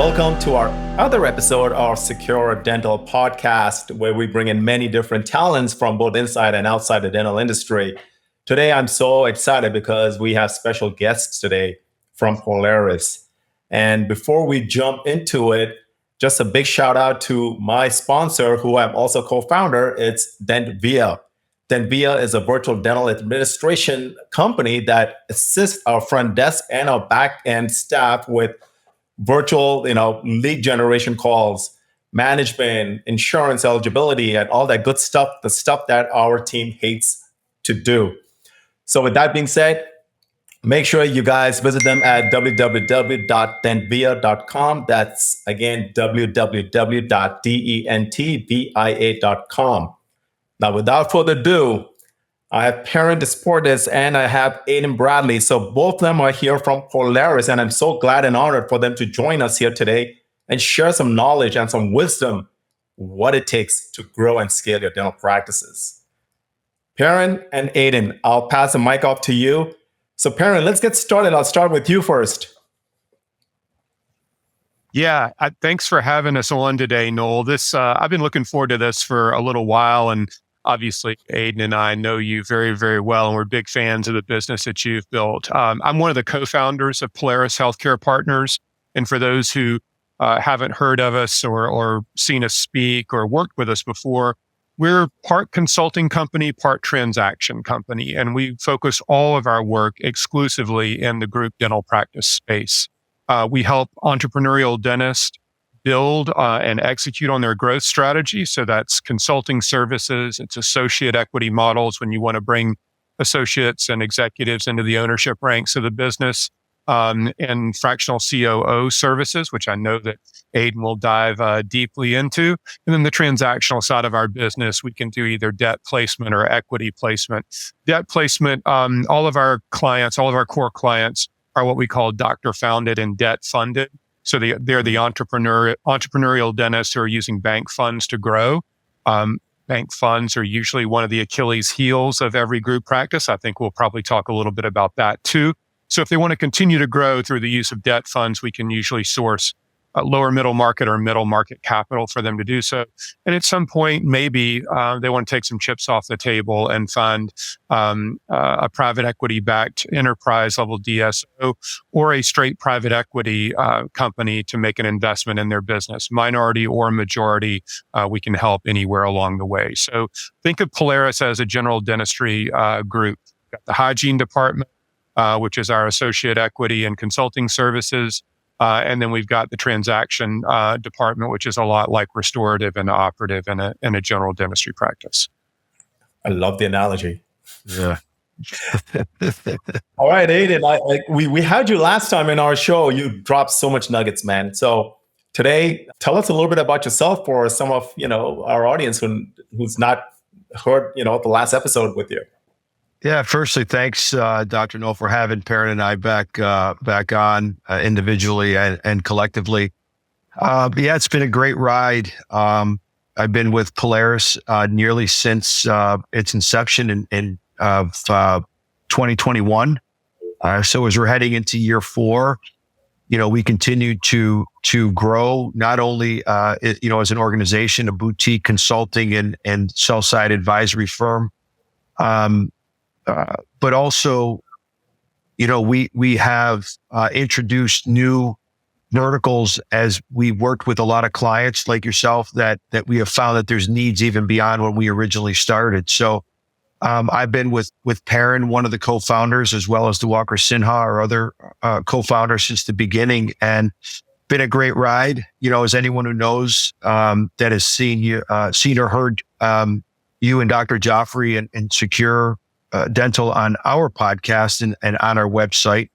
welcome to our other episode of Secure Dental Podcast, where we bring in many different talents from both inside and outside the dental industry. Today, I'm so excited because we have special guests today from Polaris. And before we jump into it, just a big shout out to my sponsor, who I'm also co-founder. It's DentVia. DentVia is a virtual dental administration company that assists our front desk and our back end staff with virtual, lead generation calls, management, insurance eligibility, and all that good stuff, the stuff that our team hates to do. So with that being said, make sure you guys visit them at www.dentvia.com. That's again, www.dentvia.com. Now, without further ado, I have Perrin DesPortes and I have Adin Bradley. So both of them are here from Polaris, and I'm so glad and honored for them to join us here today and share some knowledge and some wisdom, what it takes to grow and scale your dental practices. Perrin and Adin, I'll pass the mic off to you. So Perrin, let's get started. I'll start with you first. Yeah, thanks for having us on today, Noel. I've been looking forward to this for a little while, and obviously, Adin and I know you very, very well, and we're big fans of the business that you've built. I'm one of the co-founders of Polaris Healthcare Partners. And for those who haven't heard of us or seen us speak or worked with us before, we're part consulting company, part transaction company. And we focus all of our work exclusively in the group dental practice space. We help entrepreneurial dentists build and execute on their growth strategy. So that's consulting services, it's associate equity models when you want to bring associates and executives into the ownership ranks of the business, and fractional COO services, which I know that Adin will dive deeply into. And then the transactional side of our business, we can do either debt placement or equity placement. Debt placement, all of our core clients are what we call doctor founded and debt funded. So they're the entrepreneurial dentists who are using bank funds to grow. Bank funds are usually one of the Achilles heels of every group practice. I think we'll probably talk a little bit about that too. So if they want to continue to grow through the use of debt funds, we can usually source lower middle market or middle market capital for them to do so. And at some point, maybe they want to take some chips off the table and fund a private equity backed enterprise level DSO or a straight private equity company to make an investment in their business, minority or majority. We can help anywhere along the way. So think of Polaris as a general dentistry group. We've got the hygiene department, which is our associate equity and consulting services. And then we've got the transaction department, which is a lot like restorative and operative in a general dentistry practice. I love the analogy. Yeah. All right, Adin, we had you last time in our show. You dropped so much nuggets, man. So today, tell us a little bit about yourself for some of our audience who's not heard the last episode with you. Yeah, firstly, thanks, Dr. Noel, for having Perrin and I back on individually and collectively. Yeah, it's been a great ride. I've been with Polaris nearly since its inception in 2021. So as we're heading into year 4, we continue to grow not only as an organization, a boutique consulting and sell-side advisory firm. But also, we have introduced new verticals as we worked with a lot of clients like yourself that we have found that there's needs even beyond when we originally started. So I've been with Perrin, one of the co-founders, as well as Diwakar Sinha, our other co-founder, since the beginning, and been a great ride. As anyone who knows that has seen or heard you and Dr. Jaffrey and Secure Dental on our podcast and on our website.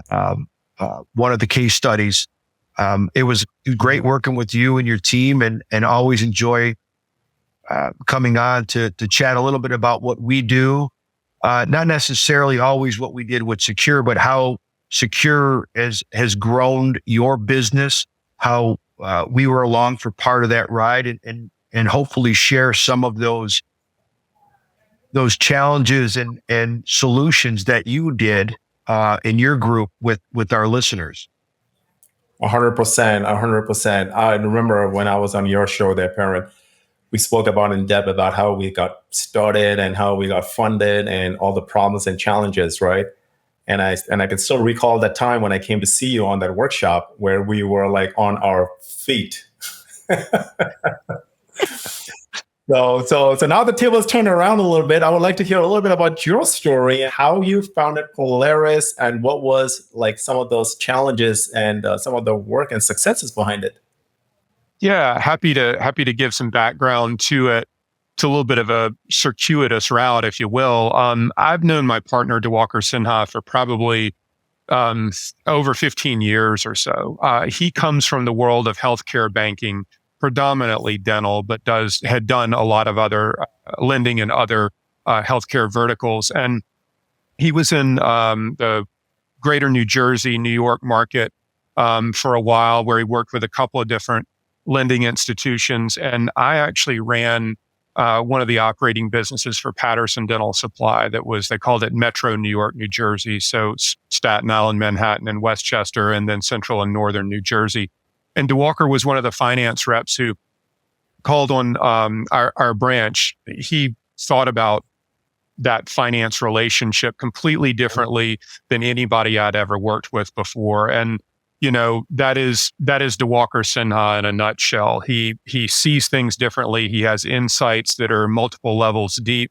One of the case studies. It was great working with you and your team, and always enjoy coming on to chat a little bit about what we do. Not necessarily always what we did with Secure, but how Secure has grown your business, how we were along for part of that ride, and hopefully share some of those challenges and solutions that you did in your group with our listeners. 100%, 100%. I remember when I was on your show there, Perrin, we spoke about in depth about how we got started and how we got funded and all the problems and challenges, right? And I can still recall that time when I came to see you on that workshop where we were like on our feet. So now the table is turned around a little bit. I would like to hear a little bit about your story, how you founded Polaris, and what was like some of those challenges and some of the work and successes behind it. Yeah, happy to give some background to it. It's a little bit of a circuitous route, if you will. I've known my partner Diwakar Sinha for probably over 15 years or so. He comes from the world of healthcare banking, predominantly dental, but had done a lot of other lending and other healthcare verticals. And he was in the greater New Jersey, New York market for a while, where he worked with a couple of different lending institutions. And I actually ran one of the operating businesses for Patterson Dental Supply they called it Metro New York, New Jersey. So Staten Island, Manhattan, and Westchester, and then Central and Northern New Jersey. And Diwakar was one of the finance reps who called on our branch. He thought about that finance relationship completely differently than anybody I'd ever worked with before. And that is Diwakar Sinha in a nutshell. He sees things differently. He has insights that are multiple levels deep,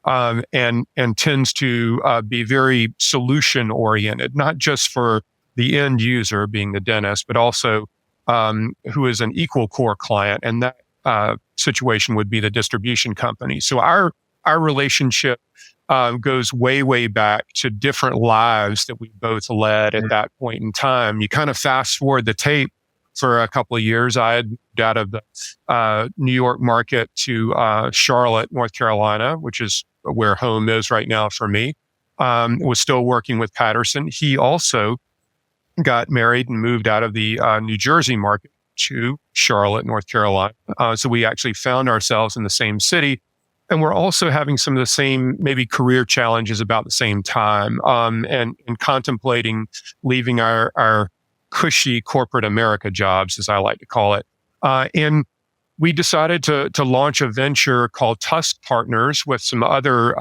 and tends to be very solution oriented, not just for the end user being the dentist, but also who is an equal core client, and that situation would be the distribution company. So our relationship goes way back to different lives that we both led at that point in time. You kind of fast forward the tape for a couple of years. I had moved out of the New York market to Charlotte, North Carolina, which is where home is right now for me. Was still working with Patterson. He also got married and moved out of the New Jersey market to Charlotte, North Carolina. So we actually found ourselves in the same city. And we're also having some of the same maybe career challenges about the same time, and contemplating leaving our cushy corporate America jobs, as I like to call it. And we decided to launch a venture called Tusk Partners with some other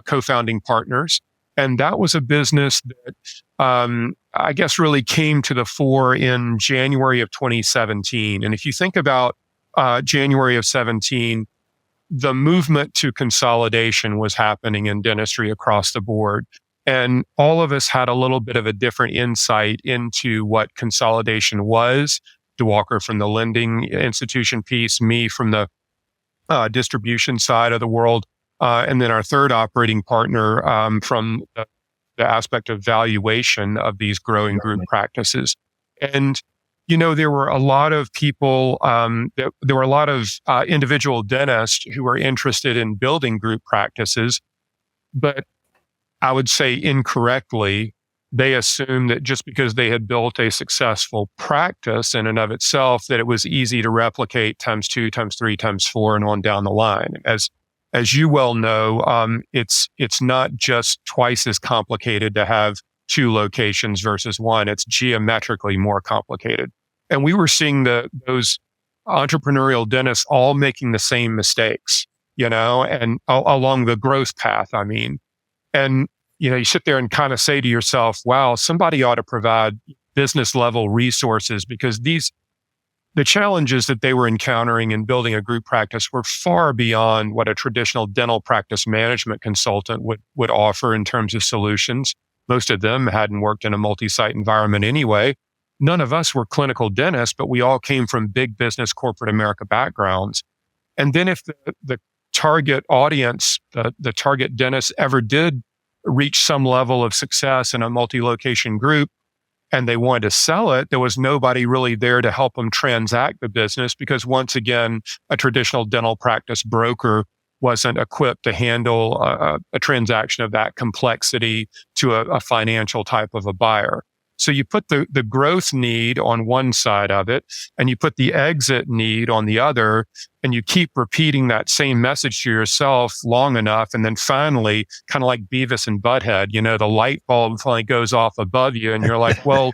co-founding partners. And that was a business that I guess really came to the fore in January of 2017. And if you think about January of 17, the movement to consolidation was happening in dentistry across the board. And all of us had a little bit of a different insight into what consolidation was. Diwakar from the lending institution piece, me from the distribution side of the world, and then our third operating partner from the aspect of valuation of these growing group practices. And there were a lot of people, there were a lot of individual dentists who were interested in building group practices, but I would say incorrectly, they assumed that just because they had built a successful practice in and of itself, that it was easy to replicate times 2, times 3, times 4, and on down the line. As you well know, it's not just twice as complicated to have 2 locations versus 1. It's geometrically more complicated. And we were seeing those entrepreneurial dentists all making the same mistakes, and along the growth path, I mean. And, you sit there and kind of say to yourself, wow, somebody ought to provide business level resources, because the challenges that they were encountering in building a group practice were far beyond what a traditional dental practice management consultant would offer in terms of solutions. Most of them hadn't worked in a multi-site environment anyway. None of us were clinical dentists, but we all came from big business corporate America backgrounds. And then if the target audience, the target dentist ever did reach some level of success in a multi-location group and they wanted to sell it, there was nobody really there to help them transact the business, because once again, a traditional dental practice broker wasn't equipped to handle a transaction of that complexity to a financial type of a buyer. So you put the growth need on one side of it, and you put the exit need on the other, and you keep repeating that same message to yourself long enough. And then finally, kind of like Beavis and Butthead, the light bulb finally goes off above you and you're like, well,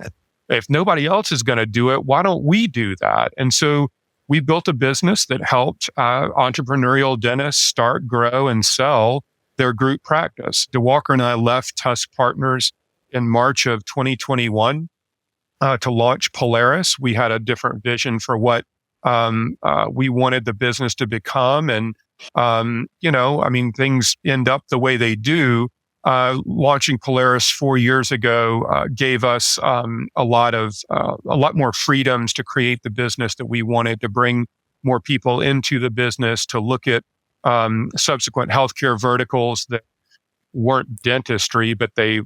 if nobody else is going to do it, why don't we do that? And so we built a business that helped entrepreneurial dentists start, grow, and sell their group practice. DeWalker and I left Tusk Partners in March of 2021 to launch Polaris. We had a different vision for what we wanted the business to become. And, things end up the way they do. Launching Polaris 4 years ago gave us a lot more freedoms to create the business that we wanted, to bring more people into the business, to look at subsequent healthcare verticals that weren't dentistry, but they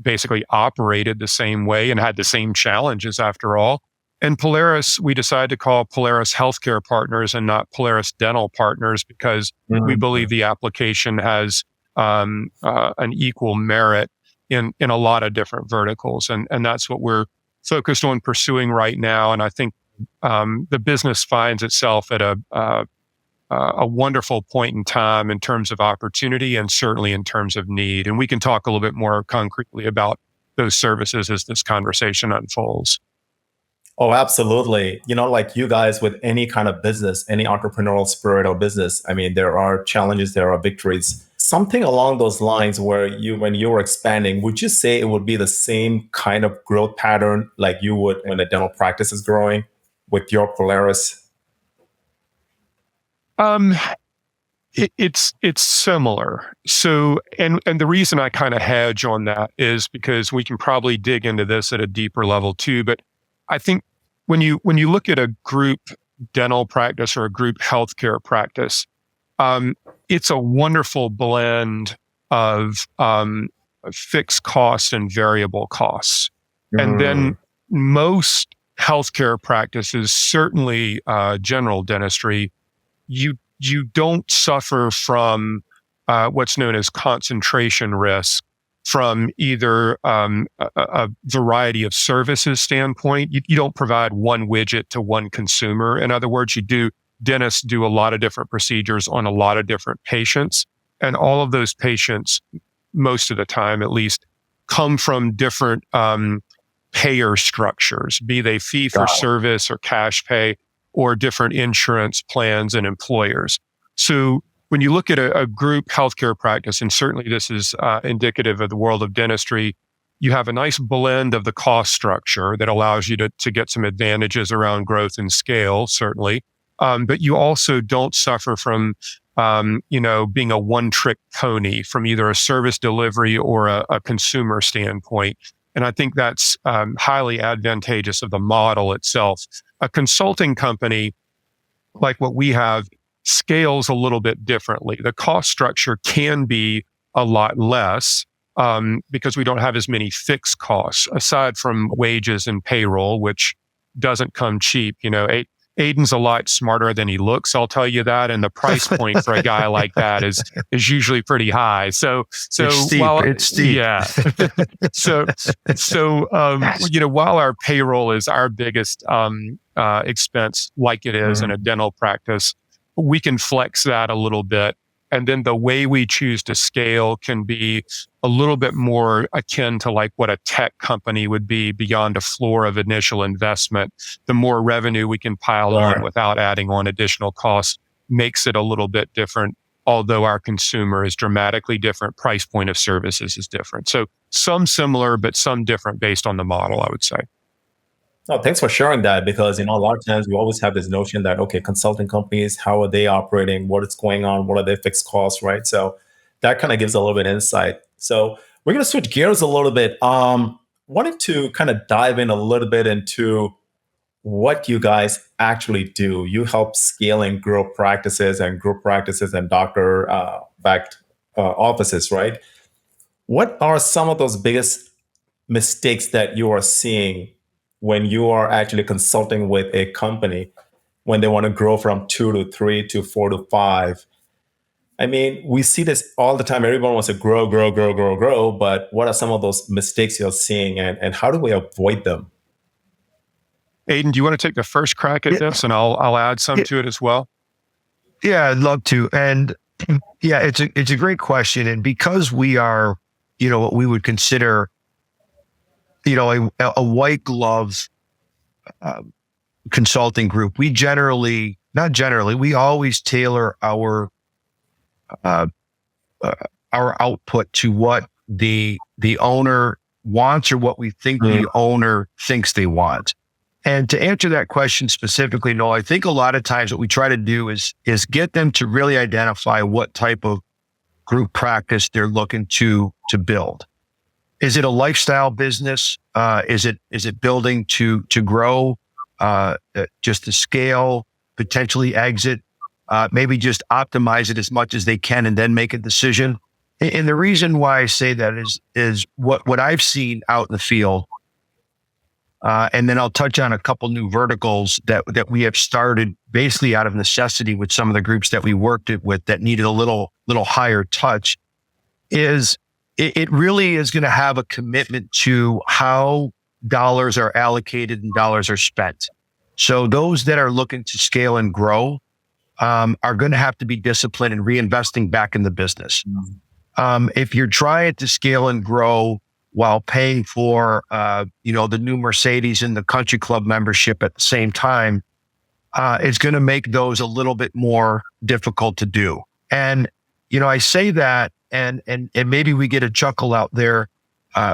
basically operated the same way and had the same challenges after all. And Polaris, we decided to call Polaris Healthcare Partners and not Polaris Dental Partners, because we believe the application has an equal merit in a lot of different verticals. And that's what we're focused on pursuing right now. And I think the business finds itself at a wonderful point in time in terms of opportunity and certainly in terms of need. And we can talk a little bit more concretely about those services as this conversation unfolds. Oh, absolutely. Like you guys with any kind of business, any entrepreneurial spirit or business, there are challenges, there are victories. Something along those lines where when you were expanding, would you say it would be the same kind of growth pattern like you would when a dental practice is growing with your Polaris? It's similar. So, and the reason I kind of hedge on that is because we can probably dig into this at a deeper level too. But I think when you look at a group dental practice or a group healthcare practice, it's a wonderful blend of fixed costs and variable costs. And then most healthcare practices, certainly general dentistry, you don't suffer from what's known as concentration risk from either a variety of services standpoint. You don't provide one widget to one consumer. In other words, dentists do a lot of different procedures on a lot of different patients. And all of those patients, most of the time at least, come from different payer structures, be they fee for service or cash pay, or different insurance plans and employers. So when you look at a group healthcare practice, and certainly this is indicative of the world of dentistry, you have a nice blend of the cost structure that allows you to get some advantages around growth and scale, certainly. But you also don't suffer from, being a one-trick pony from either a service delivery or a consumer standpoint. And I think that's highly advantageous of the model itself. A consulting company like what we have scales a little bit differently. The cost structure can be a lot less because we don't have as many fixed costs, aside from wages and payroll, which doesn't come cheap. Adin's a lot smarter than he looks, I'll tell you that. And the price point for a guy like that is usually pretty high. So it's steep. Yeah. While our payroll is our biggest expense, like it is in a dental practice, we can flex that a little bit. And then the way we choose to scale can be a little bit more akin to like what a tech company would be beyond a floor of initial investment. The more revenue we can pile on without adding on additional costs makes it a little bit different. Although our consumer is dramatically different, price point of services is different. So some similar, but some different based on the model, I would say. Oh, thanks for sharing that, because a lot of times we always have this notion that, okay, consulting companies, how are they operating? What is going on? What are their fixed costs, right? So that kind of gives a little bit of insight. So we're going to switch gears a little bit. Wanted to kind of dive in a little bit into what you guys actually do. You help scaling group practices and doctor-backed offices, right? What are some of those biggest mistakes that you are seeing when you are actually consulting with a company when they want to grow from 2 to 3 to 4 to 5? We see this all the time. Everyone wants to grow. But what are some of those mistakes you're seeing, and how do we avoid them? Adin, do you want to take the first crack at this, and I'll add some to it as well? Yeah, I'd love to. And yeah, it's a great question. And because we are, what we would consider a white glove consulting group, we we always tailor our output to what the owner wants or what we think the owner thinks they want. And to answer that question specifically, Noel, I think a lot of times what we try to do is get them to really identify what type of group practice they're looking to build. Is it a lifestyle business? Is it building to grow, just to scale, potentially exit, maybe just optimize it as much as they can and then make a decision? And the reason why I say that is what I've seen out in the field. And then I'll touch on a couple new verticals that we have started basically out of necessity with some of the groups that we worked with that needed a little higher touch. Is it really is going to have a commitment to how dollars are allocated and dollars are spent. So those that are looking to scale and grow are going to have to be disciplined and reinvesting back in the business. If you're trying to scale and grow while paying for, the new Mercedes and the country club membership at the same time, it's going to make those a little bit more difficult to do. And, I say that and maybe we get a chuckle out there,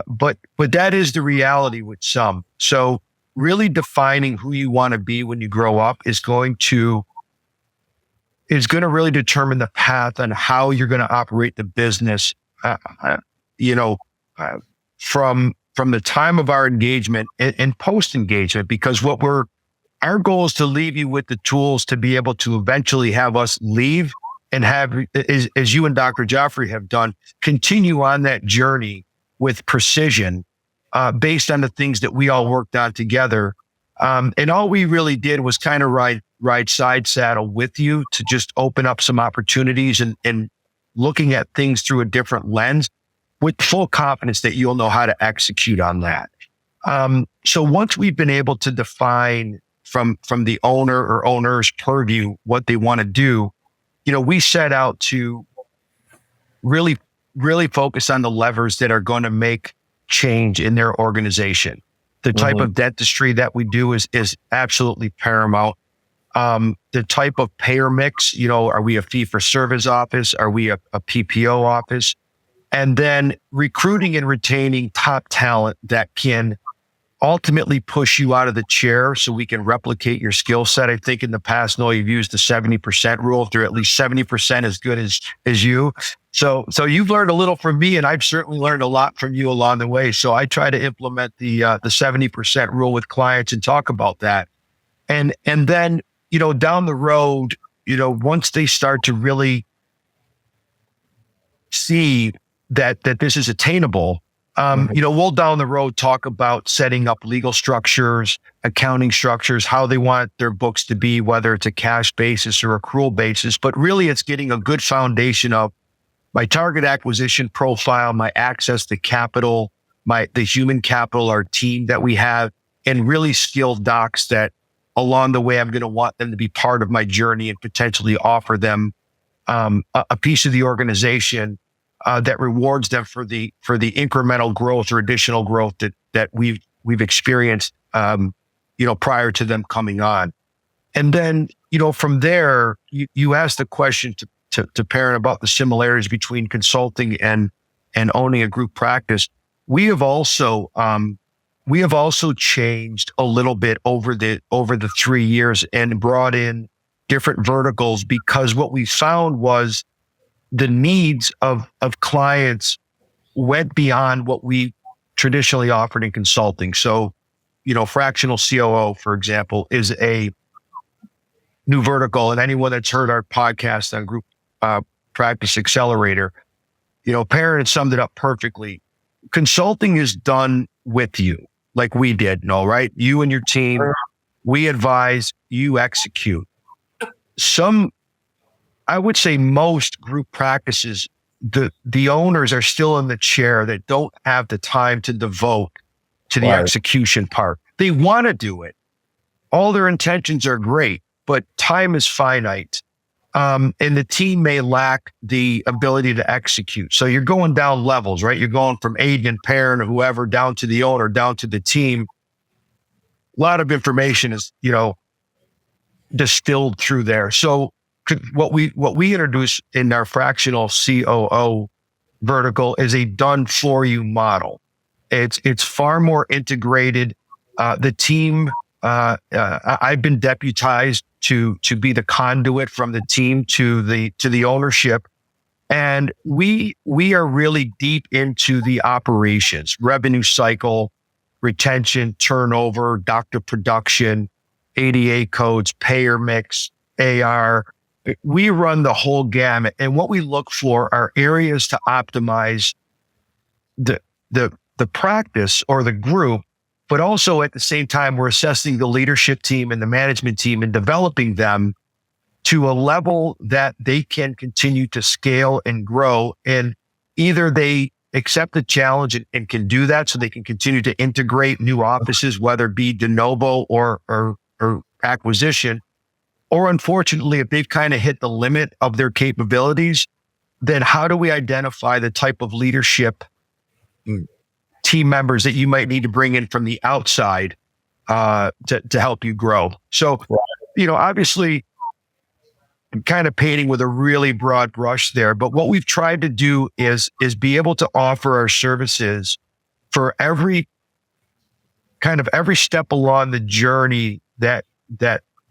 but that is the reality with some. So really defining who you want to be when you grow up is going to really determine the path on how you're going to operate the business, from the time of our engagement and post engagement, because our goal is to leave you with the tools to be able to eventually have us leave and have, as you and Dr. Joffrey have done, continue on that journey with precision, based on the things that we all worked on together. And all we really did was kind of ride side saddle with you to just open up some opportunities and looking at things through a different lens with full confidence that you'll know how to execute on that. So once we've been able to define from the owner or owner's purview what they want to do, we set out to really, really focus on the levers that are going to make change in their organization. The type of dentistry that we do is absolutely paramount. The type of payer mix, are we a fee-for-service office? Are we a PPO office? And then recruiting and retaining top talent that can ultimately push you out of the chair so we can replicate your skill set. I think in the past, Noel, you've used the 70% rule. If they're at least 70% as good as you. So you've learned a little from me, and I've certainly learned a lot from you along the way. So I try to implement the 70% rule with clients and talk about that. And then, down the road, once they start to really see that this is attainable, we'll down the road talk about setting up legal structures, accounting structures, how they want their books to be, whether it's a cash basis or accrual basis. But really, it's getting a good foundation of my target acquisition profile, my access to capital, the human capital, our team that we have, and really skilled docs that along the way, I'm going to want them to be part of my journey and potentially offer them a piece of the organization that rewards them for the incremental growth or additional growth that we've experienced, prior to them coming on. And then, from there, you asked the question to Perrin about the similarities between consulting and owning a group practice. We have also changed a little bit over the 3 years and brought in different verticals, because what we found was the needs of clients went beyond what we traditionally offered in consulting. So, fractional COO, for example, is a new vertical. And anyone that's heard our podcast on Group Practice Accelerator, Perrin summed it up perfectly. Consulting is done with you, like we did, Noel, right? You and your team, we advise, you execute. I would say most group practices, the owners are still in the chair that don't have the time to devote to the execution part. They want to do it. All their intentions are great, but time is finite. and the team may lack the ability to execute. So you're going down levels, right? You're going from Adin, Perrin, or whoever, down to the owner, down to the team. A lot of information is, distilled through there. So what we introduce in our fractional COO vertical is a done for you model. It's far more integrated. The team, I've been deputized to be the conduit from the team to the ownership. And we are really deep into the operations, revenue cycle, retention, turnover, doctor production, ADA codes, payer mix, AR. We run the whole gamut. And what we look for are areas to optimize the practice or the group, but also at the same time, we're assessing the leadership team and the management team and developing them to a level that they can continue to scale and grow. And either they accept the challenge and can do that so they can continue to integrate new offices, whether it be de novo or acquisition, or unfortunately, if they've kind of hit the limit of their capabilities, then how do we identify the type of leadership team members that you might need to bring in from the outside to help you grow? So, obviously, I'm kind of painting with a really broad brush there, but what we've tried to do is be able to offer our services for every step along the journey that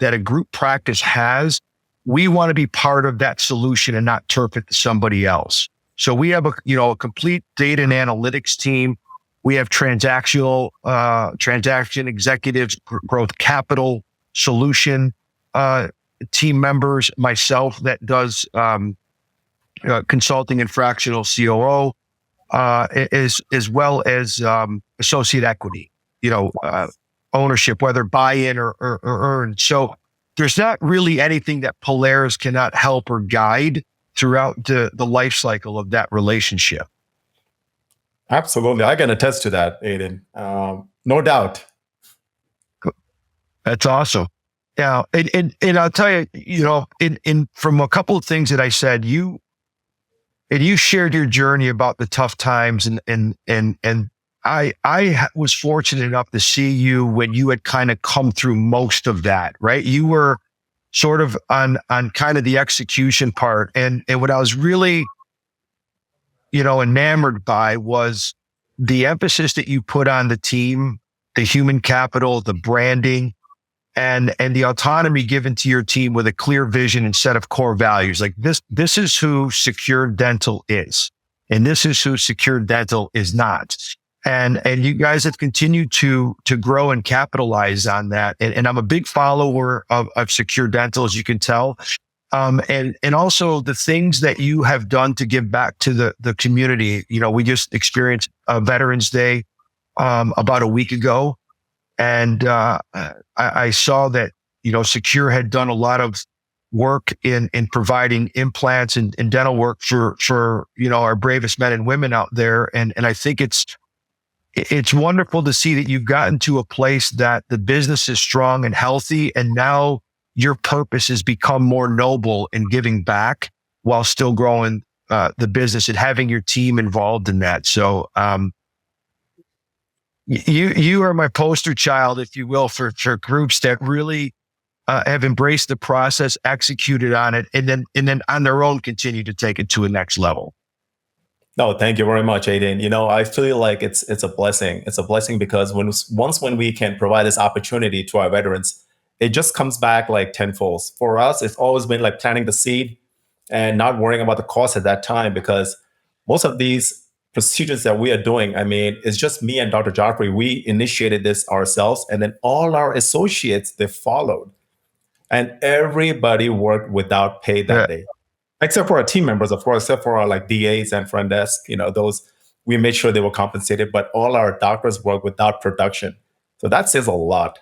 a group practice has. We want to be part of that solution and not turf it to somebody else. So we have a complete data and analytics team. We have transaction executives, growth capital solution team members, myself that does consulting and fractional COO, as well as associate equity, ownership, whether buy-in or earned. So there's not really anything that Polaris cannot help or guide throughout the life cycle of that relationship. Absolutely. I can attest to that, Adin. No doubt. That's awesome. Yeah. And I'll tell you, in from a couple of things that I said, you shared your journey about the tough times and I was fortunate enough to see you when you had kind of come through most of that, right? You were sort of on kind of the execution part. And what I was really, enamored by was the emphasis that you put on the team, the human capital, the branding, and the autonomy given to your team with a clear vision and set of core values. Like this is who Secure Dental is, and this is who Secure Dental is not. And you guys have continued to grow and capitalize on that. And I'm a big follower of Secure Dental, as you can tell. And also the things that you have done to give back to the community. We just experienced Veterans Day about a week ago. And I saw that, Secure had done a lot of work in providing implants and dental work for our bravest men and women out there. And I think it's wonderful to see that you've gotten to a place that the business is strong and healthy. And now your purpose has become more noble in giving back while still growing the business and having your team involved in that. So, you are my poster child, if you will, for groups that really have embraced the process, executed on it, and then on their own continue to take it to a next level. No, thank you very much, Adin. I feel like it's a blessing. It's a blessing because when we can provide this opportunity to our veterans, it just comes back like tenfold. For us, it's always been like planting the seed and not worrying about the cost at that time, because most of these procedures that we are doing, it's just me and Dr. Joffrey. We initiated this ourselves, and then all our associates, they followed. And everybody worked without pay that day. Except for our team members, of course, except for our like DAs and front desk, those, we made sure they were compensated, but all our doctors work without production. So that says a lot.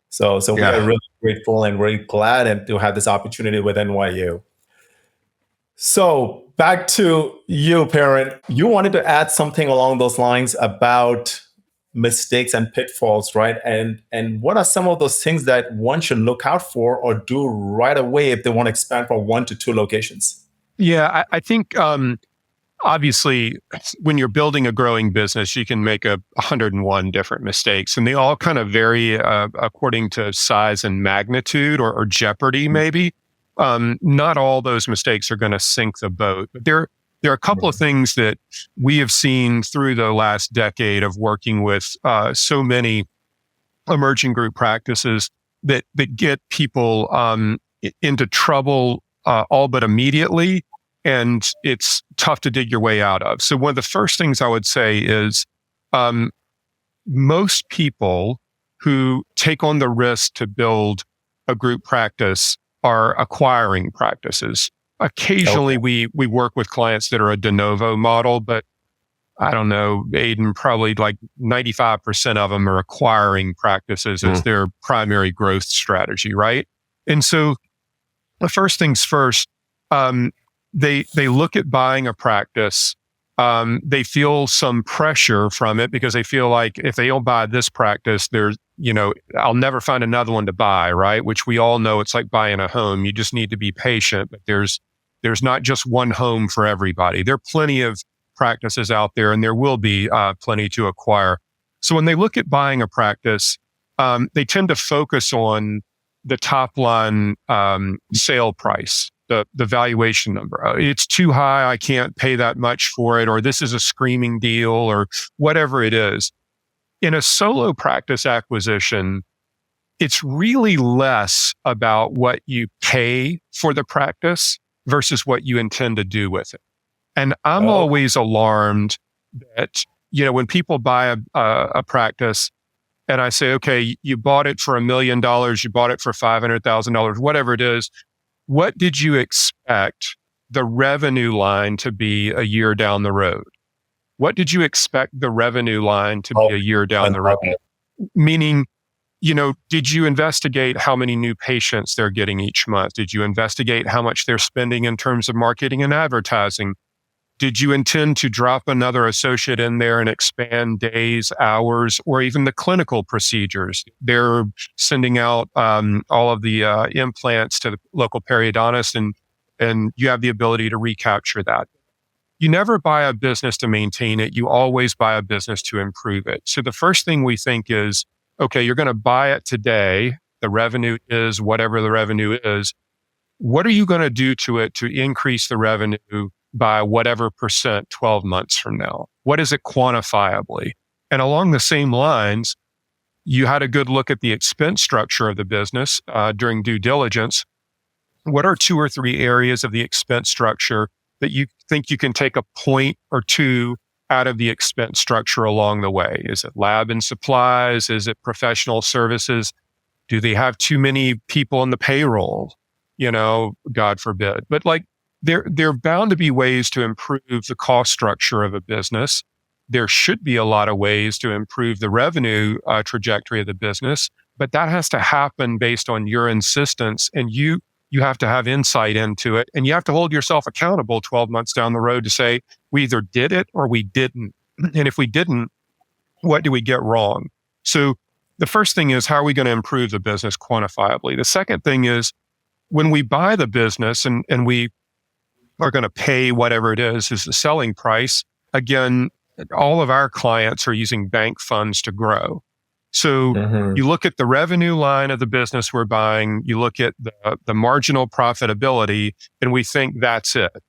So we are really grateful and very glad to have this opportunity with NYU. So back to you, Perrin. You wanted to add something along those lines about mistakes and pitfalls, right? And what are some of those things that one should look out for or do right away if they want to expand from 1 to 2 locations? Yeah, I think obviously, when you're building a growing business, you can make 101 different mistakes, and they all kind of vary according to size and magnitude or jeopardy, maybe. Not all those mistakes are going to sink the boat, but there are a couple of things that we have seen through the last decade of working with so many emerging group practices that get people into trouble all but immediately, and it's tough to dig your way out of. So one of the first things I would say is most people who take on the risk to build a group practice are acquiring practices. Occasionally, we work with clients that are a de novo model, but I don't know, Adin, probably like 95% of them are acquiring practices as their primary growth strategy, right? And so the first things first, they look at buying a practice. They feel some pressure from it because they feel like if they don't buy this practice, there's, I'll never find another one to buy, right? Which we all know it's like buying a home. You just need to be patient, but there's not just one home for everybody. There are plenty of practices out there, and there will be plenty to acquire. So when they look at buying a practice, they tend to focus on the top line sale price, the valuation number. It's too high, I can't pay that much for it, or this is a screaming deal, or whatever it is. In a solo practice acquisition, it's really less about what you pay for the practice versus what you intend to do with it. And I'm always alarmed that, when people buy a practice and I say, okay, you bought it for $1 million, you bought it for $500,000, whatever it is, what did you expect the revenue line to be a year down the road? What did you expect the revenue line to be a year down the road? Meaning, did you investigate how many new patients they're getting each month? Did you investigate how much they're spending in terms of marketing and advertising? Did you intend to drop another associate in there and expand days, hours, or even the clinical procedures? They're sending out all of the implants to the local periodontist, and you have the ability to recapture that. You never buy a business to maintain it. You always buy a business to improve it. So the first thing we think is, okay, you're going to buy it today. The revenue is whatever the revenue is. What are you going to do to it to increase the revenue by whatever percent 12 months from now? What is it quantifiably? And along the same lines, you had a good look at the expense structure of the business during due diligence. What are 2 or 3 areas of the expense structure that you think you can take a point or 2 out of the expense structure along the way? Is it lab and supplies? Is it professional services? Do they have too many people on the payroll? God forbid. But there are bound to be ways to improve the cost structure of a business. There should be a lot of ways to improve the revenue trajectory of the business, but that has to happen based on your insistence, and you have to have insight into it, and you have to hold yourself accountable 12 months down the road to say, we either did it or we didn't. And if we didn't, what do we get wrong? So the first thing is, how are we going to improve the business quantifiably? The second thing is, when we buy the business and we are going to pay whatever it is the selling price, again, all of our clients are using bank funds to grow. So you look at the revenue line of the business we're buying, you look at the marginal profitability, and we think that's it.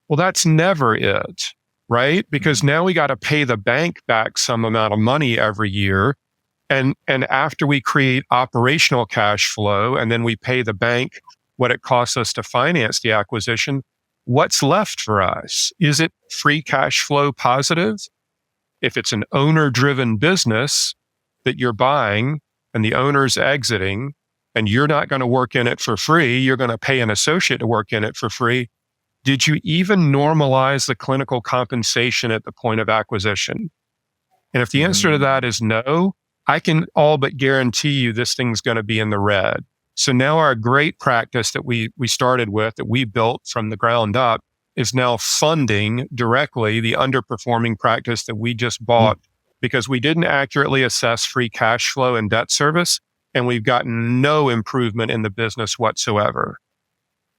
Well, that's never it, right? Because now we got to pay the bank back some amount of money every year. And after we create operational cash flow, and then we pay the bank what it costs us to finance the acquisition, what's left for us? Is it free cash flow positive? If it's an owner-driven business that you're buying and the owner's exiting and you're not going to work in it for free, you're going to pay an associate to work in it for free, did you even normalize the clinical compensation at the point of acquisition? And if the answer to that is no, I can all but guarantee you this thing's going to be in the red. So now our great practice that we started with, that we built from the ground up, is now funding directly the underperforming practice that we just bought because we didn't accurately assess free cash flow and debt service, and we've gotten no improvement in the business whatsoever.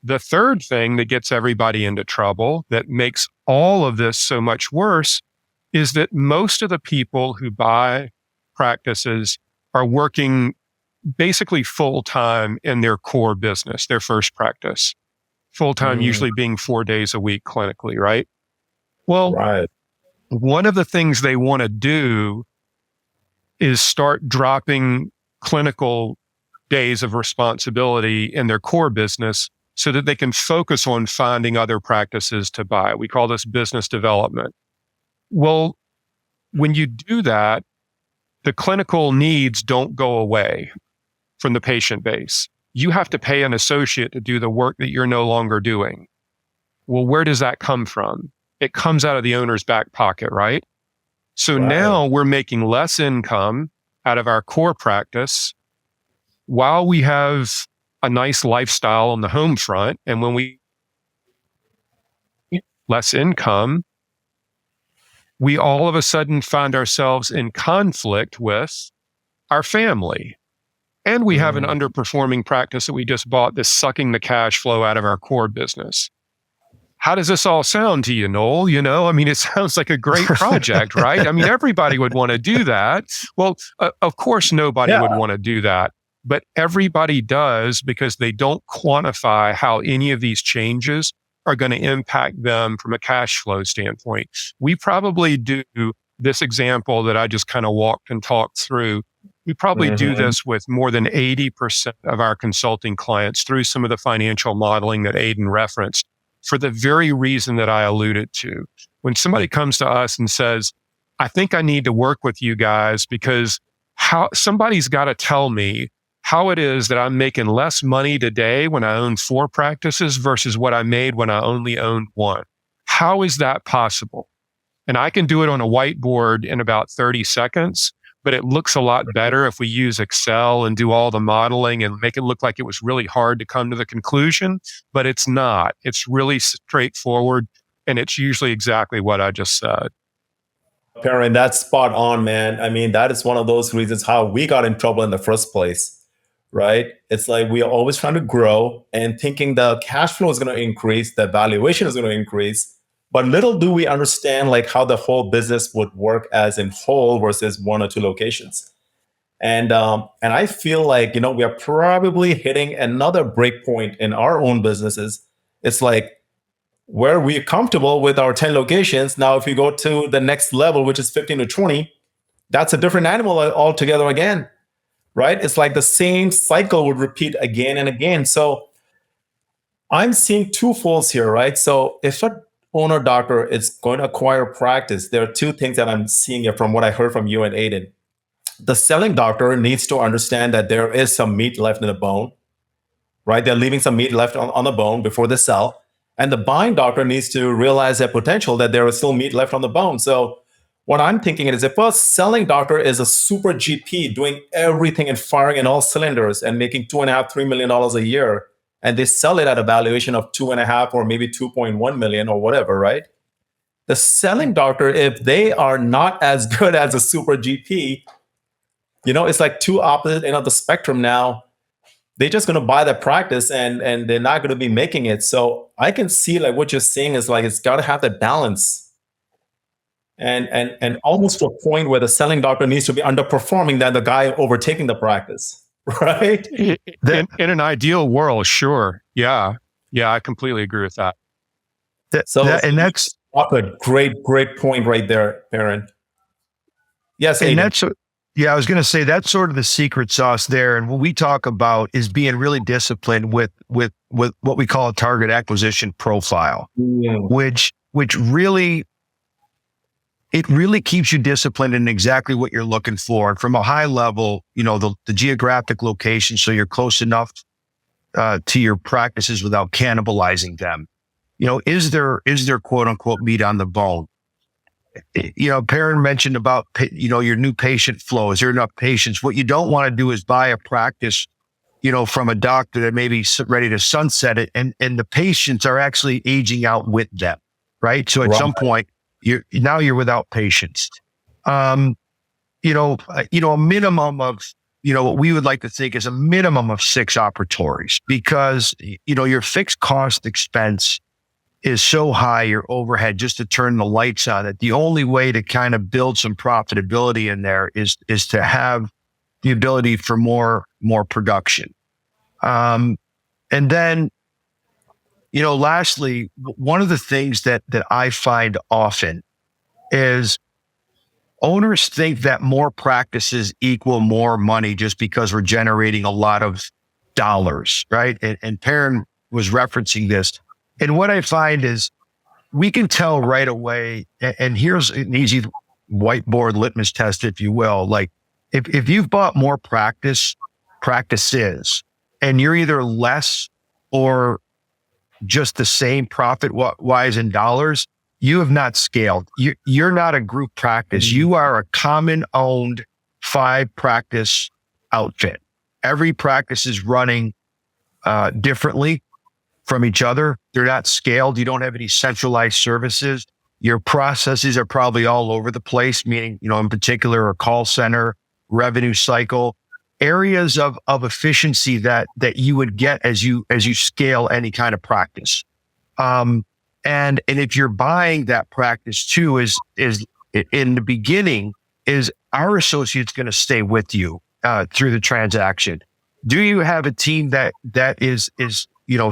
The third thing that gets everybody into trouble, that makes all of this so much worse, is that most of the people who buy practices are working basically full-time in their core business, their first practice. Full-time usually being 4 days a week clinically, right? Well, Right. one of the things they want to do is start dropping clinical days of responsibility in their core business so that they can focus on finding other practices to buy. We call this business development. Well, when you do that, the clinical needs don't go away from the patient base. You have to pay an associate to do the work that you're no longer doing. Well, where does that come from? It comes out of the owner's back pocket, right? So now we're making less income out of our core practice while we have a nice lifestyle on the home front. And when we less income, we all of a sudden find ourselves in conflict with our family. And we have an underperforming practice that we just bought that's sucking the cash flow out of our core business. How does this all sound to you, Noel? You know, I mean, it sounds like a great project, right? I mean, everybody would want to do that. Well, of course, nobody would want to do that. But everybody does, because they don't quantify how any of these changes are going to impact them from a cash flow standpoint. We probably do this example that I just kind of walked and talked through. We probably do this with more than 80% of our consulting clients through some of the financial modeling that Adin referenced, for the very reason that I alluded to. When somebody comes to us and says, I think I need to work with you guys because somebody's got to tell me how it is that I'm making less money today when I own 4 practices versus what I made when I only owned 1. How is that possible? And I can do it on a whiteboard in about 30 seconds, but it looks a lot better if we use Excel and do all the modeling and make it look like it was really hard to come to the conclusion, but it's not. It's really straightforward, and it's usually exactly what I just said. Perrin, that's spot on, man. I mean, that is one of those reasons how we got in trouble in the first place, right? It's like we are always trying to grow and thinking the cash flow is going to increase, the valuation is going to increase. But little do we understand like how the whole business would work as in whole versus 1 or 2 locations. And I feel like, you know, we are probably hitting another break point in our own businesses. It's like where we're comfortable with our 10 locations. Now, if we go to the next level, which is 15 to 20, that's a different animal altogether again, right? It's like the same cycle would repeat again and again. So I'm seeing 2 folds here, right? So if a owner doctor is going to acquire practice, there are 2 things that I'm seeing here from what I heard from you and Adin. The selling doctor needs to understand that there is some meat left in the bone, right? They're leaving some meat left on the bone before they sell. And the buying doctor needs to realize their potential that there is still meat left on the bone. So what I'm thinking is if a selling doctor is a super GP doing everything and firing in all cylinders and making $2.5, $3 million a year, and they sell it at a valuation of 2.5 or maybe 2.1 million or whatever, right? The selling doctor, if they are not as good as a super GP, you know, it's like 2 opposite ends of the spectrum now. They're just going to buy the practice and they're not going to be making it. So I can see like what you're saying is like it's got to have the balance. And almost to a point where the selling doctor needs to be underperforming than the guy overtaking the practice. Right? In an ideal world, sure. Yeah. Yeah, I completely agree with that. That's a great point right there, Perrin. Yes, and that's I was going to say that's sort of the secret sauce there. And what we talk about is being really disciplined with what we call a target acquisition profile, which really keeps you disciplined in exactly what you're looking for. And from a high level, you know, the geographic location, so you're close enough to your practices without cannibalizing them. You know, is there quote unquote meat on the bone? You know, Perrin mentioned about, you know, your new patient flow. Is there enough patients? What you don't want to do is buy a practice, you know, from a doctor that may be ready to sunset it, and the patients are actually aging out with them, right? So at some point, you're without patients. a minimum of, what we would like to think is a minimum of 6 operatories, because, your fixed cost expense is so high, your overhead just to turn the lights on, that the only way to kind of build some profitability in there is to have the ability for more production. And then, lastly, one of the things that I find often is owners think that more practices equal more money just because we're generating a lot of dollars, right? And Perrin was referencing this. And what I find is we can tell right away, and here's an easy whiteboard litmus test, if you will. Like if you've bought more practices, and you're either less or just the same profit wise in dollars, you have not scaled. You're not a group practice. You are a common owned 5 practice outfit. Every practice is running differently from each other. They're not scaled. You don't have any centralized services. Your processes are probably all over the place, meaning, in particular, a call center, revenue cycle, areas of efficiency that you would get as you scale any kind of practice. And if you're buying that practice too, is in the beginning, is our associates going to stay with you through the transaction? Do you have a team that is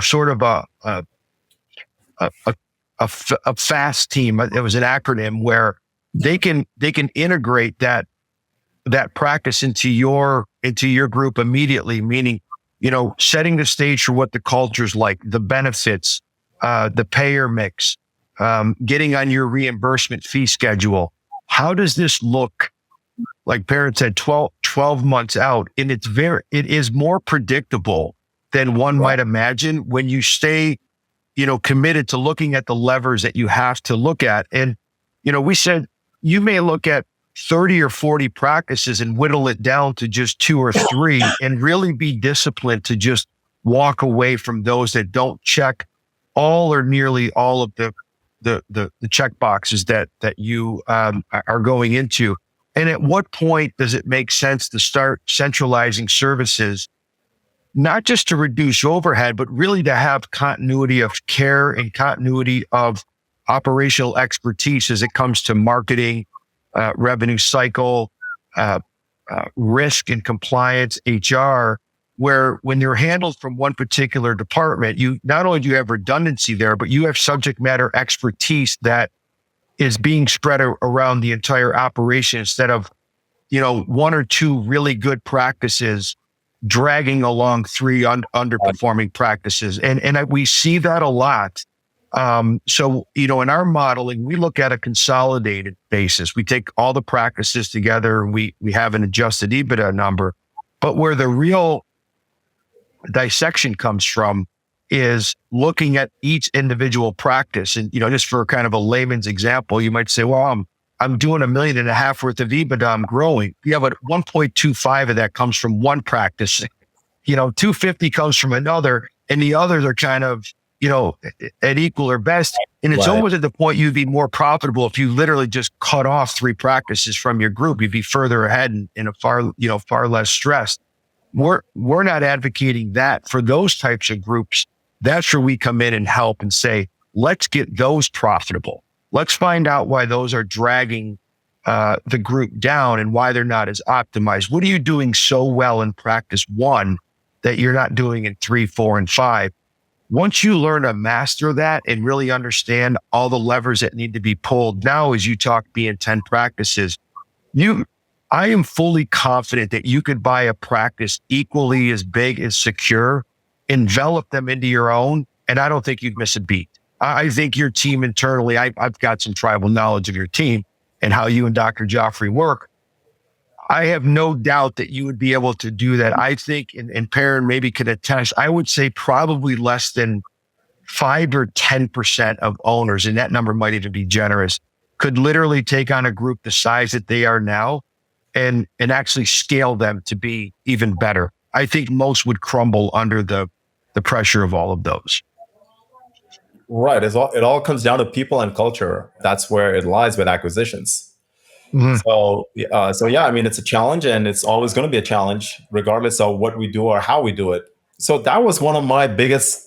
sort of a fast team? It was an acronym where they can integrate that practice into your group immediately, meaning, setting the stage for what the culture's like, the benefits, the payer mix, getting on your reimbursement fee schedule. How does this look? Like Perrin said, 12 months out, and it is more predictable than one might imagine when you stay, committed to looking at the levers that you have to look at. And, we said you may look at 30 or 40 practices and whittle it down to just 2 or 3 and really be disciplined to just walk away from those that don't check all or nearly all of the check boxes that you are going into. And at what point does it make sense to start centralizing services, not just to reduce overhead, but really to have continuity of care and continuity of operational expertise as it comes to marketing, revenue cycle, risk and compliance, HR, where when they're handled from one particular department, you not only do you have redundancy there, but you have subject matter expertise that is being spread around the entire operation, instead of, 1 or 2 really good practices dragging along 3 underperforming practices. And we see that a lot. So, in our modeling, we look at a consolidated basis. We take all the practices together and we have an adjusted EBITDA number. But where the real dissection comes from is looking at each individual practice. And, just for kind of a layman's example, you might say, well, I'm doing $1.5 million worth of EBITDA. I'm growing. Yeah, but 1.25 of that comes from one practice. 250 comes from another, and the others are kind of, at equal or best. And it's almost at the point you'd be more profitable if you literally just cut off 3 practices from your group. You'd be further ahead and in a far less stressed. We're not advocating that for those types of groups. That's where we come in and help and say, let's get those profitable. Let's find out why those are dragging the group down and why they're not as optimized. What are you doing so well in practice 1 that you're not doing in 3, 4, and 5? Once you learn to master that and really understand all the levers that need to be pulled, now as you talk being 10 practices, I am fully confident that you could buy a practice equally as big as Secure, envelop them into your own, and I don't think you'd miss a beat. I think your team internally, I've got some tribal knowledge of your team and how you and Dr. Joffrey work. I have no doubt that you would be able to do that. I think, and Perrin maybe could attest, I would say probably less than 5 or 10% of owners, and that number might even be generous, could literally take on a group the size that they are now and actually scale them to be even better. I think most would crumble under the pressure of all of those. Right. It all comes down to people and culture. That's where it lies with acquisitions. Mhm. So yeah, I mean, it's a challenge, and it's always going to be a challenge, regardless of what we do or how we do it. So that was one of my biggest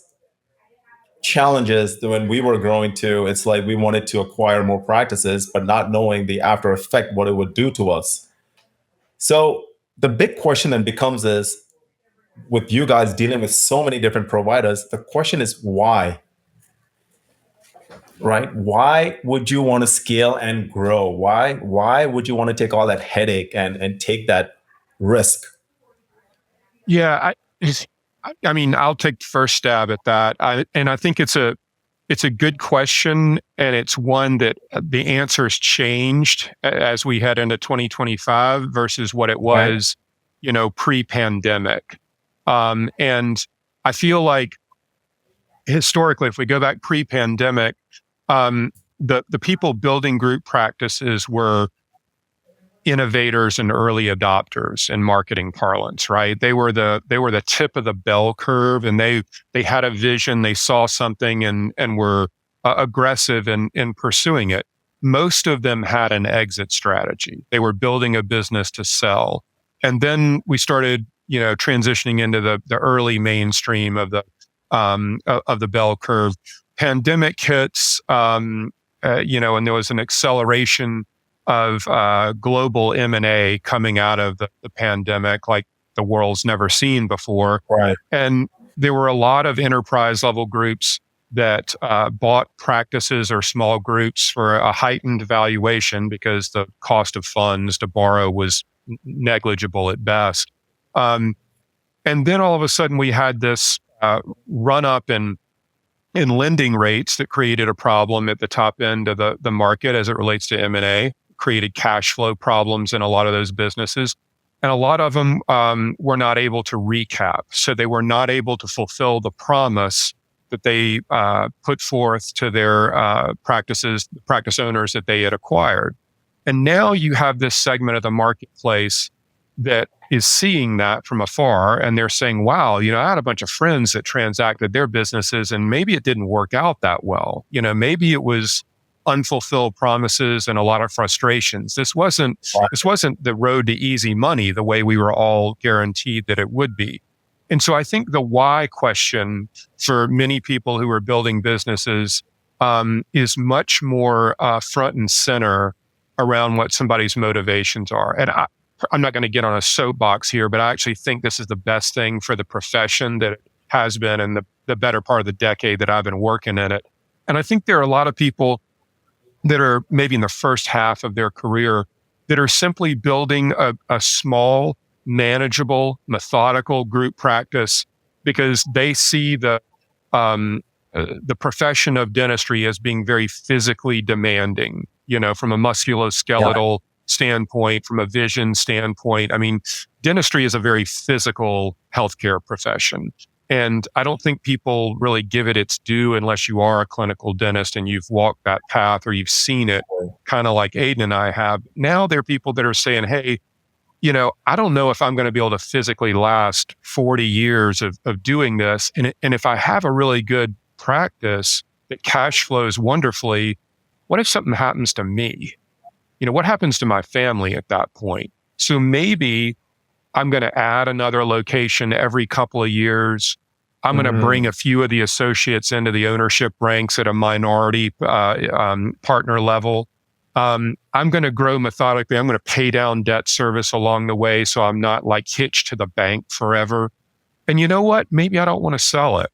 challenges when we were growing too. It's like we wanted to acquire more practices, but not knowing the after effect, what it would do to us. So the big question then becomes is, with you guys dealing with so many different providers, the question is why, right? Why would you want to scale and grow? Why would you want to take all that headache and take that risk? Yeah, I mean, I'll take the first stab at that. And I think it's a good question, and it's one that the answer's changed as we head into 2025 versus what it Right. was, pre-pandemic. And I feel like historically, if we go back pre-pandemic, the people building group practices were innovators and early adopters in marketing parlance, right? They were the tip of the bell curve, and they had a vision, they saw something, and were aggressive in pursuing it. Most of them had an exit strategy. They were building a business to sell, and then we started, transitioning into the early mainstream of the bell curve. Pandemic hits, and there was an acceleration of global M&A coming out of the pandemic like the world's never seen before. Right. And there were a lot of enterprise level groups that bought practices or small groups for a heightened valuation because the cost of funds to borrow was negligible at best. And then all of a sudden we had this run up in lending rates that created a problem at the top end of the market as it relates to M&A, created cash flow problems in a lot of those businesses. And a lot of them were not able to recap. So they were not able to fulfill the promise that they put forth to their practice owners that they had acquired. And now you have this segment of the marketplace that is seeing that from afar, and they're saying, wow, I had a bunch of friends that transacted their businesses and maybe it didn't work out that well. Maybe it was unfulfilled promises and a lot of frustrations. This wasn't the road to easy money the way we were all guaranteed that it would be. And so I think the why question for many people who are building businesses is much more front and center around what somebody's motivations are. And I'm not going to get on a soapbox here, but I actually think this is the best thing for the profession that it has been in the better part of the decade that I've been working in it. And I think there are a lot of people that are maybe in the first half of their career that are simply building a small, manageable, methodical group practice because they see the profession of dentistry as being very physically demanding, from a musculoskeletal standpoint, from a vision standpoint. I mean, dentistry is a very physical healthcare profession. And I don't think people really give it its due unless you are a clinical dentist and you've walked that path or you've seen it, kind of like Adin and I have. Now there are people that are saying, hey, I don't know if I'm going to be able to physically last 40 years of doing this. And if I have a really good practice that cash flows wonderfully, what if something happens to me? What happens to my family at that point? So maybe I'm going to add another location every couple of years. I'm going to bring a few of the associates into the ownership ranks at a minority partner level. I'm going to grow methodically. I'm going to pay down debt service along the way so I'm not like hitched to the bank forever. And you know what? Maybe I don't want to sell it.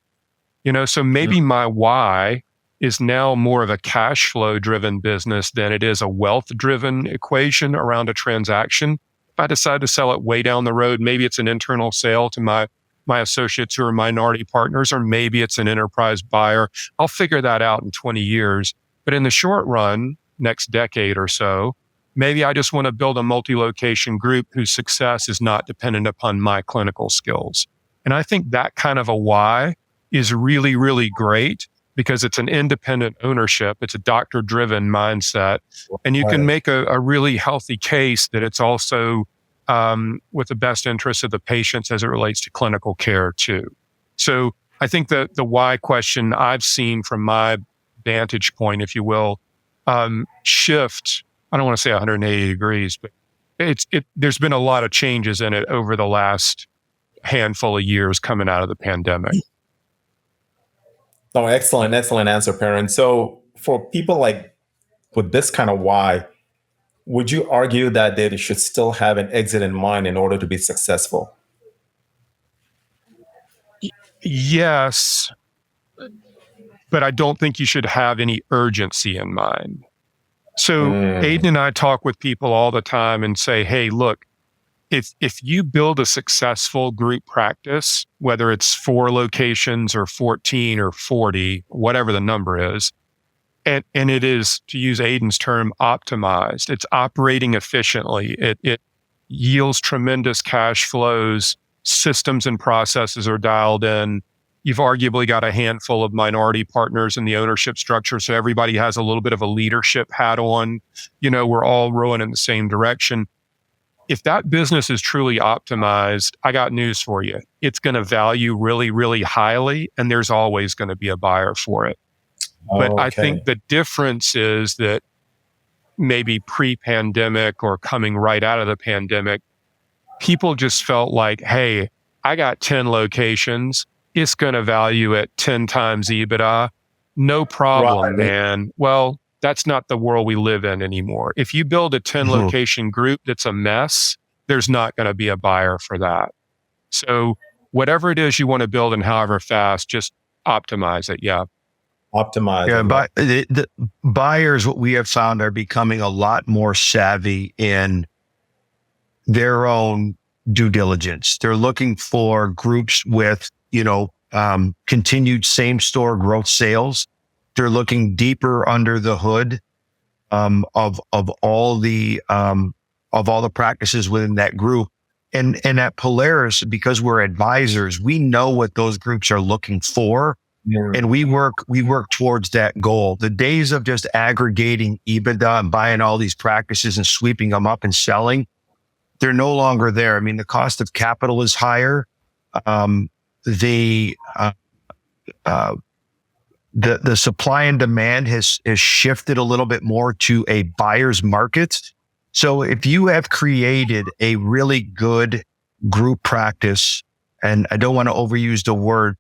So maybe my why is now more of a cash flow driven business than it is a wealth driven equation around a transaction. If I decide to sell it way down the road, maybe it's an internal sale to my associates who are minority partners, or maybe it's an enterprise buyer. I'll figure that out in 20 years. But in the short run, next decade or so, maybe I just want to build a multi-location group whose success is not dependent upon my clinical skills. And I think that kind of a why is really, really great because it's an independent ownership. It's a doctor-driven mindset. And you can make a really healthy case that it's also with the best interests of the patients as it relates to clinical care too. So I think the why question I've seen from my vantage point, if you will, shift I don't want to say 180 degrees, but there's been a lot of changes in it over the last handful of years coming out of the pandemic. Oh, excellent answer, Perrin. So for people like with this kind of why, would you argue that they should still have an exit in mind in order to be successful? Yes, but I don't think you should have any urgency in mind. So Adin and I talk with people all the time and say, hey, look, if you build a successful group practice, whether it's 4 locations or 14 or 40, whatever the number is, and it is, to use Adin's term, optimized, it's operating efficiently, it yields tremendous cash flows, systems and processes are dialed in. You've arguably got a handful of minority partners in the ownership structure, so everybody has a little bit of a leadership hat on. We're all rowing in the same direction. If that business is truly optimized, I got news for you. It's going to value really, really highly, and there's always going to be a buyer for it. But Okay. I think the difference is that maybe pre-pandemic or coming right out of the pandemic, people just felt like, hey, I got 10 locations. It's going to value at 10 times EBITDA. No problem, Right. man. Well, that's not the world we live in anymore. If you build a 10 location group that's a mess, there's not going to be a buyer for that. So whatever it is you want to build and however fast, just optimize it. Yeah. Optimize. Yeah, but the buyers, what we have found, are becoming a lot more savvy in their own due diligence. They're looking for groups with, continued same store growth sales. They're looking deeper under the hood of all the practices within that group. And at Polaris, because we're advisors, we know what those groups are looking for. Yeah. And we work towards that goal. The days of just aggregating EBITDA and buying all these practices and sweeping them up and selling, they're no longer there. I mean, the cost of capital is higher. The supply and demand has shifted a little bit more to a buyer's market. So if you have created a really good group practice, and I don't want to overuse the word,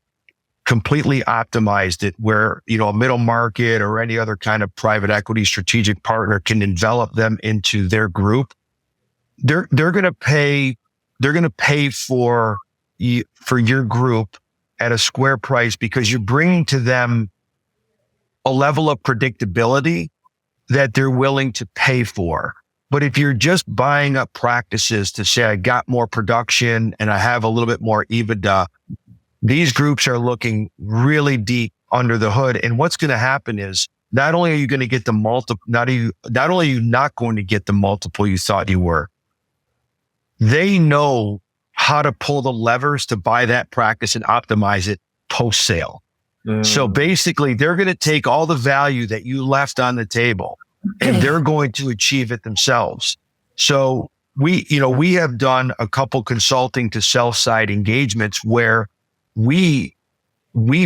completely optimized it where, a middle market or any other kind of private equity strategic partner can envelop them into their group, they're going to pay for your group at a square price because you're bringing to them a level of predictability that they're willing to pay for. But if you're just buying up practices to say, I got more production and I have a little bit more EBITDA, these groups are looking really deep under the hood. And what's going to happen is not only are you going to get the multiple, not only are you not going to get the multiple you thought you were, they know how to pull the levers to buy that practice and optimize it post sale. So basically they're going to take all the value that you left on the table and they're going to achieve it themselves. So we have done a couple consulting to sell side engagements where we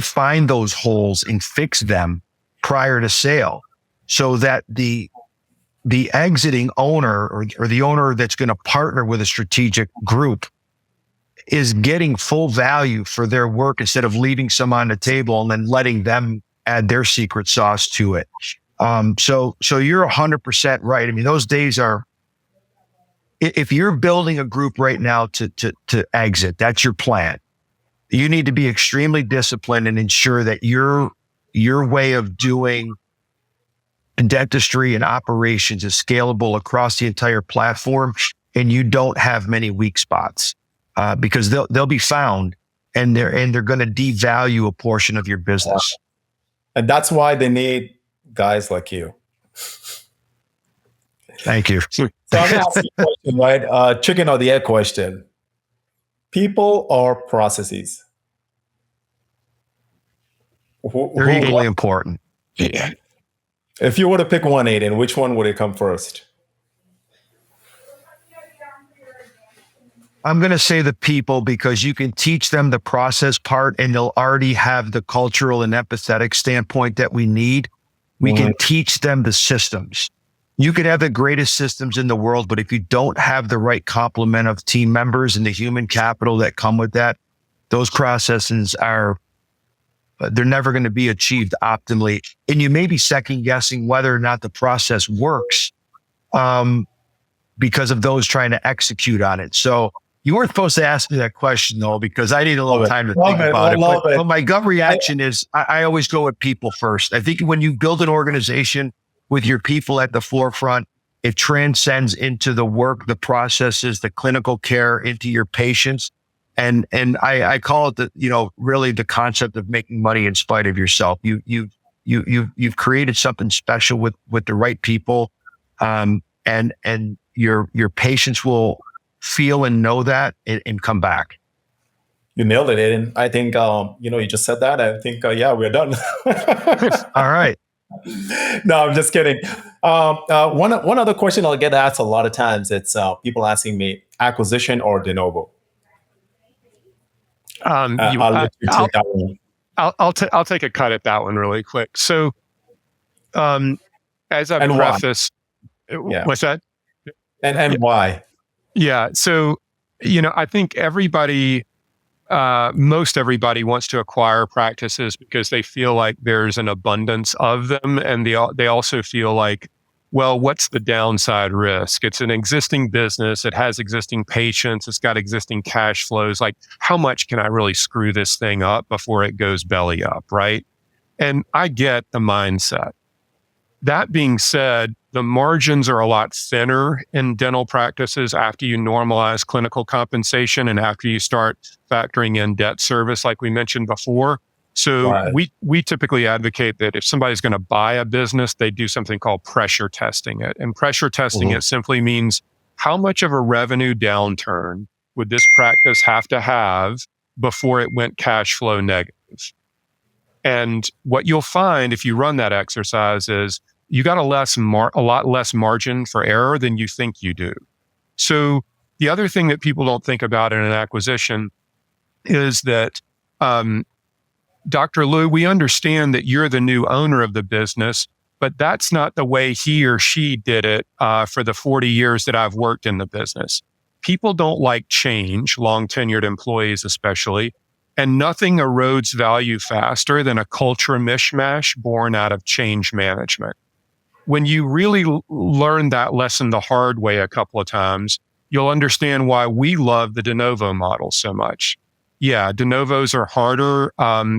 find those holes and fix them prior to sale so that the exiting owner or the owner that's going to partner with a strategic group is getting full value for their work instead of leaving some on the table and then letting them add their secret sauce to it. So you're 100% right. I mean, those days are, if you're building a group right now to exit, that's your plan. You need to be extremely disciplined and ensure that your way of doing dentistry and operations is scalable across the entire platform, and you don't have many weak spots because they'll be found, and they're going to devalue a portion of your business. And that's why they need guys like you. Thank you. So I'm going to ask you a question, right? Chicken or the egg question. People or processes? They're equally important. Yeah. If you were to pick one, Adin, which one would it come first? I'm going to say the people, because you can teach them the process part and they'll already have the cultural and empathetic standpoint that we need. We can teach them the systems. You could have the greatest systems in the world, but if you don't have the right complement of team members and the human capital that come with that, those processes they're never going to be achieved optimally. And you may be second guessing whether or not the process works because of those trying to execute on it. So you weren't supposed to ask me that question, though, because I need a little time to think about it. But my gut reaction is I always go with people first. I think when you build an organization with your people at the forefront, it transcends into the work, the processes, the clinical care, into your patients. And I call it really the concept of making money in spite of yourself. You've created something special with the right people. And your patients will feel and know that and come back. You nailed it, Adin. I think, you just said that. I think, we're done. All right. No, I'm just kidding. One other question I'll get asked a lot of times, it's people asking me, acquisition or de novo? I'll let you take that one. I'll take a cut at that one really quick. So, as I've prefaced, what's that? And why? Yeah. So, I think most everybody wants to acquire practices because they feel like there's an abundance of them. And they also feel like, well, what's the downside risk? It's an existing business. It has existing patients. It's got existing cash flows. Like, how much can I really screw this thing up before it goes belly up, right? And I get the mindset. That being said, the margins are a lot thinner in dental practices after you normalize clinical compensation and after you start factoring in debt service, like we mentioned before. So right. we typically advocate that if somebody's going to buy a business, they do something called pressure testing it. And pressure testing it simply means how much of a revenue downturn would this practice have to have before it went cash flow negative? And what you'll find if you run that exercise is you got a lot less margin for error than you think you do. So the other thing that people don't think about in an acquisition is that, Dr. Lou, we understand that you're the new owner of the business, but that's not the way he or she did it for the 40 years that I've worked in the business. People don't like change, long-tenured employees especially, and nothing erodes value faster than a culture mishmash born out of change management. When you really learn that lesson the hard way a couple of times, you'll understand why we love the de novo model so much. Yeah, de novos are harder.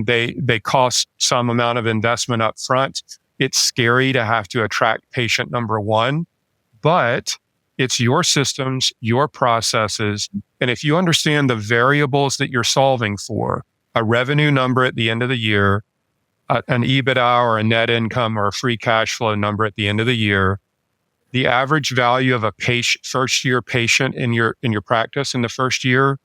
They cost some amount of investment up front. It's scary to have to attract patient number one, but it's your systems, your processes. And if you understand the variables that you're solving for, a revenue number at the end of the year, an EBITDA or a net income or a free cash flow number at the end of the year, the average value of a first year patient in your practice in the first year,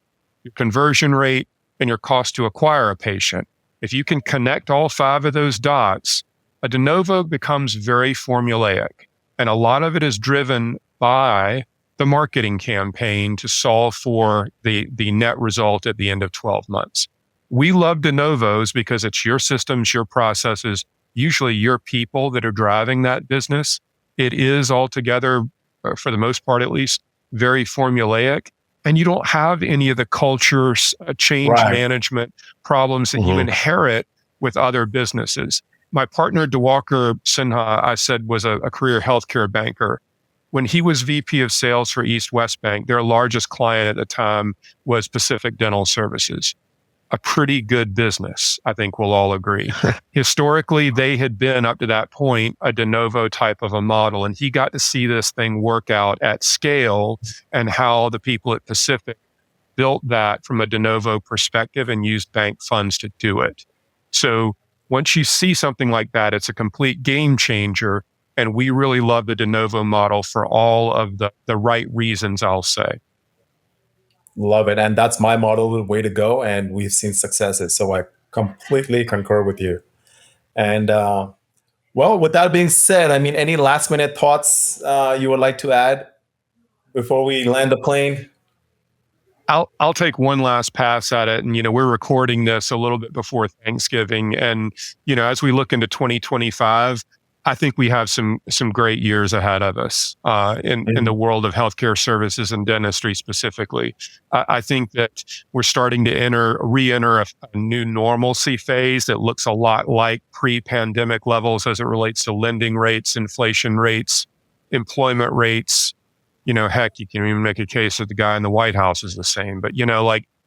your conversion rate, and your cost to acquire a patient. If you can connect all 5 of those dots, a de novo becomes very formulaic. And a lot of it is driven by the marketing campaign to solve for the net result at the end of 12 months. We love de novos because it's your systems, your processes, usually your people that are driving that business. It is altogether, for the most part at least, very formulaic. And you don't have any of the culture change management problems that you inherit with other businesses. My partner, Diwakar Sinha, I said, was a career healthcare banker. When he was VP of sales for East West Bank, their largest client at the time was Pacific Dental Services. A pretty good business, I think we'll all agree. Historically, they had been, up to that point, a de novo type of a model, and he got to see this thing work out at scale and how the people at Pacific built that from a de novo perspective and used bank funds to do it. So once you see something like that, it's a complete game changer, and we really love the de novo model for all of the right reasons, I'll say. Love it. And that's my model, the way to go. And we've seen successes. So I completely concur with you. And well, with that being said, I mean, any last minute thoughts you would like to add before we land the plane? I'll take one last pass at it. And, we're recording this a little bit before Thanksgiving. And, as we look into 2025, I think we have some great years ahead of us in the world of healthcare services and dentistry specifically. I think that we're starting to re-enter a new normalcy phase that looks a lot like pre-pandemic levels as it relates to lending rates, inflation rates, employment rates. Heck, you can even make a case that the guy in the White House is the same. But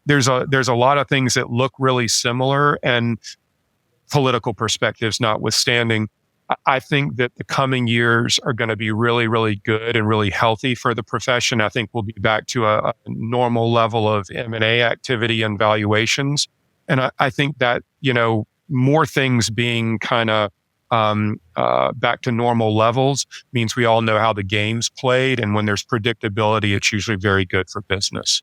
there's a lot of things that look really similar, and political perspectives notwithstanding, I think that the coming years are going to be really, really good and really healthy for the profession. I think we'll be back to a normal level of M&A activity and valuations. And I think that, more things being kind of back to normal levels means we all know how the game's played. And when there's predictability, it's usually very good for business.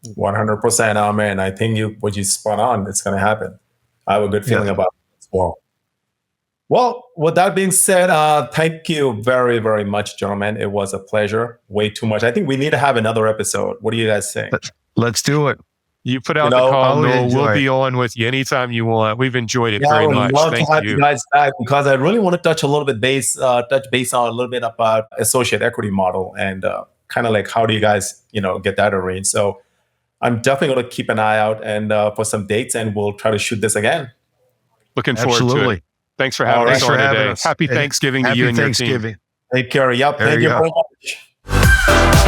100%. Amen. I think what you spot on, it's going to happen. I have a good feeling about it as well. Well, with that being said, thank you very, very much, gentlemen. It was a pleasure. Way too much. I think we need to have another episode. What do you guys think? Let's do it. You put out the call, Noel. We'll be on with you anytime you want. We've enjoyed it very much. I would love to have you guys back, because I really want to touch on a little bit about associate equity model and kind of like how do you guys, get that arranged. So I'm definitely going to keep an eye out and for some dates, and we'll try to shoot this again. Looking forward to it. Thanks for having us on today. Happy Thanksgiving to you and your team. Take care. Yep. Thank you very much.